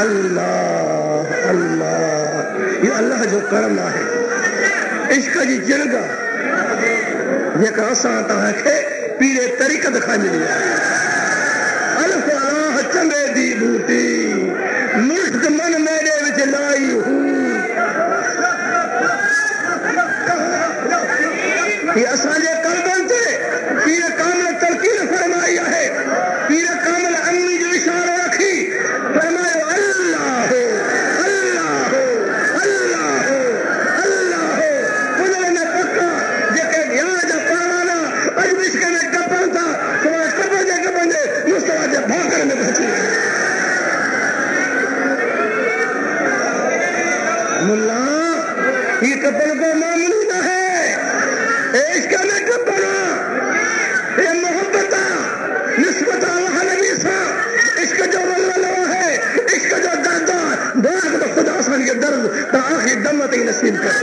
अल्लाह अल्लाह, ये अल्लाह जो करम है इश्क जी जिरगा जेका असां तव्हांखे पीरे तरीक़त खां मिली आहे। अल्फ अलाह चंबे दी बूटी मुश्क मन मेरे विच लाई हूं, ये असांजे कल्बनि ते पीर कामिल तलकीन फरमाई आहे। पीर कामिल अम्मी जो इशारो रखी फरमायो अल्लाह अल्लाह अल्लाह अल्लाह। कुदर में पक्का जेके ध्यान जा परवाना अज इश्क में कपन था सवा कपंदे मुस्तफा जे भाकर में बची मुल्ला। ये कपन को मामूली न है, इश्क में कपना ये मोहब्बत निस्बत अल्लाह नबी सा। इश्क जो वलवलो है, इश्क जो दर्द बाग तो खुदा सन के दर्द आखिरी दम तक नसीब कर।